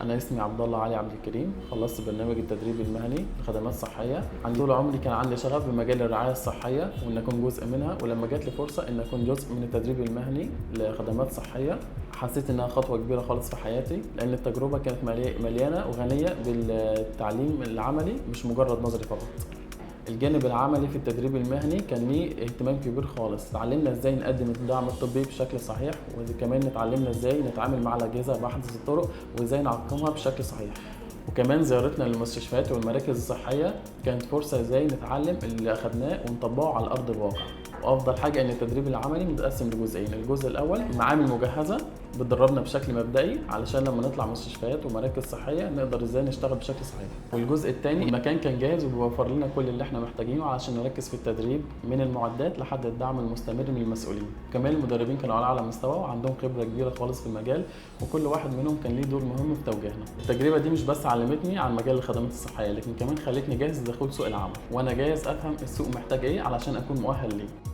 أنا اسمي عبد الله علي عبد الكريم، خلصت برنامج التدريب المهني لخدمات صحية. عندي طول عمري كان عندي شغف بمجال الرعاية الصحية وإن أكون جزء منها، ولما جات لي فرصة إن أكون جزء من التدريب المهني لخدمات صحية حسيت إنها خطوة كبيرة خالص في حياتي، لأن التجربة كانت مليانة وغنية بالتعليم العملي مش مجرد نظري فقط. الجانب العملي في التدريب المهني كان ليه اهتمام كبير خالص، اتعلمنا ازاي نقدم الدعم الطبي بشكل صحيح، وكمان اتعلمنا ازاي نتعامل مع الاجهزه باحدث الطرق وازاي نعقمها بشكل صحيح. وكمان زيارتنا للمستشفيات والمراكز الصحيه كانت فرصه ازاي نتعلم اللي اخدناه ونطبقه على ارض الواقع. وافضل حاجه ان التدريب العملي متقسم لجزئين، الجزء الاول معامل مجهزه بتدربنا بشكل مبدئي علشان لما نطلع مستشفيات ومراكز صحيه نقدر ازاي نشتغل بشكل صحيح، والجزء الثاني المكان كان جاهز وبيوفر لنا كل اللي احنا محتاجينه علشان نركز في التدريب من المعدات لحد الدعم المستمر من المسؤولين. كمان المدربين كانوا على اعلى مستوى وعندهم خبره كبيره خالص في المجال، وكل واحد منهم كان ليه دور مهم في توجيهنا. التجربه دي مش بس علمتني عن مجال الخدمات الصحيه، لكن كمان خلتني جاهز لدخول سوق العمل، وانا جاهز افهم السوق محتاج ايه علشان اكون مؤهل ليه.